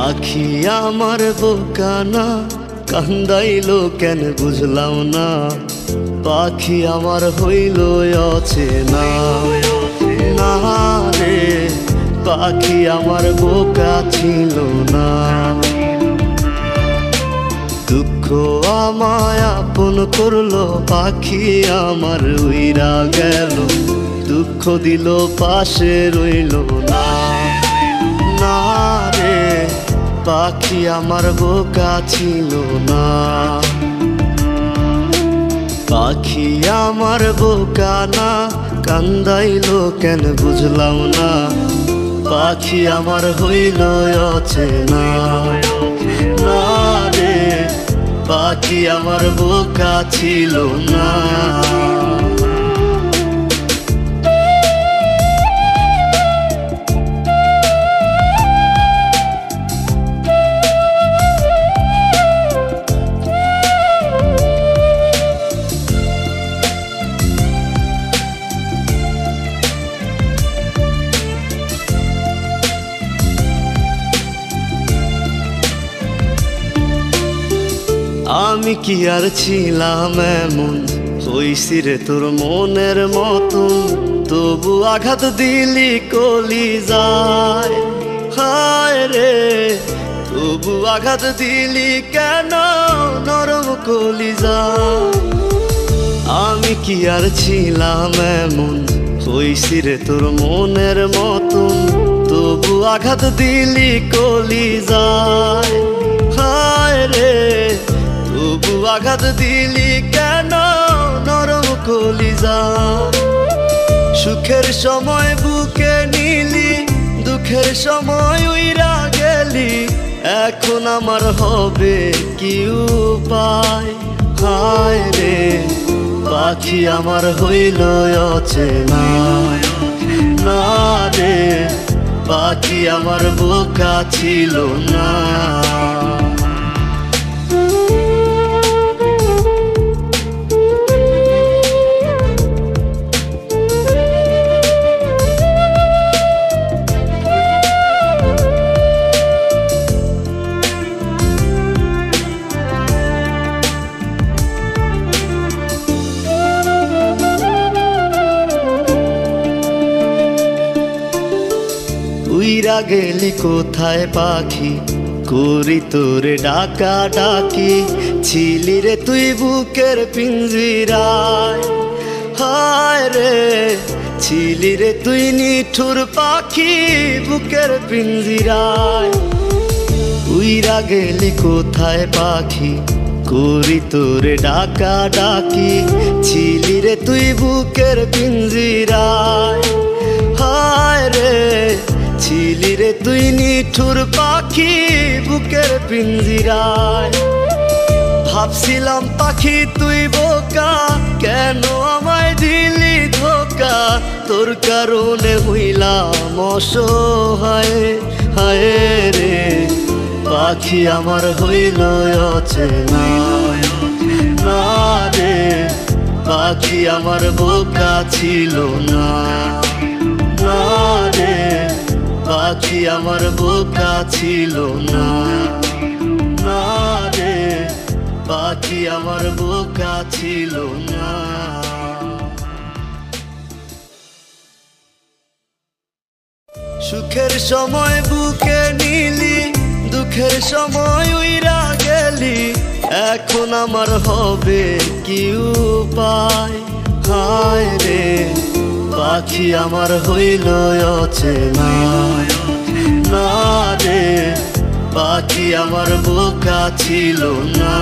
পাখি আমার বোকানা কান্দাইলো কেন বুঝলাম না। পাখি আমার হইল অচেনা না রে, পাখি আমার বোকা ছিল না। দুঃখ আমায় আপন করলো, পাখি আমার উইরা গেল। দুঃখ দিল পাশে রইল না না রে, পাখি আমার বোকা ছিল না। পাখি আমার বোকা না কান্দাইলো কেন বুঝলাম না। পাখি আমার হইল অচেনা না রে, পাখি আমার বোকা ছিল না। আমি কি আর ছিলাম এমন, হইছি রে তোর মনের মতন। তবু আঘাত দিলি কলিজায়, হায় রে তবু আঘাত দিলি কেন নরম কলিজায়। আমি কি আর ছিলাম এমন, হইছি রে তোর মনের মতন। তবু আঘাত দিলি কলিজায়, হায় রে তবু আঘাত দিলি কেন নরম কলিজায়। সুখের সময় বুকে নিলি, দুঃখের সময় উইরা গেলি। এখন আমার হবে কি উপায়, হায় রে পাখি আমার হইল অচেনা না রে, পাখি আমার বোকা ছিল না। উইরা গেলি কোথায় পাখি, করি তোরে ডাকা ডাকি। ছিলি রে তুই বুকের পিঞ্জিরায়, হায় রে ছিলি রে তুই নিঠুর পাখি বুকের পিঞ্জিরায়। উইরা গেলি কোথায় পাখি, করি তোরে ডাকা ডাকি। ছিলি রে তুই বুকের পিঞ্জিরায়, হায় রে ছিলি রে তুই নিঠুর পাখি বুকের পিঞ্জিরায়। ভাবছিলাম পাখি তুই বোকা, কেন আমায় দিলি ধোকা। তোর কারণে হইলাম অসহায়, হায় রে পাখি আমার হইল অচেনা না রে, পাখি আমার বোকা ছিল না না রে, পাখি আমার বোকা ছিল না না রে, পাখি আমার বোকা ছিল না। সুখের সময় বুকে নিলি, দুঃখের সময় উইরা গেলি। এখন আমার হবে কি উপায়, হায় রে পাখি আমার হইল অচেনা না রে, পাখি আমার বোকা ছিল না।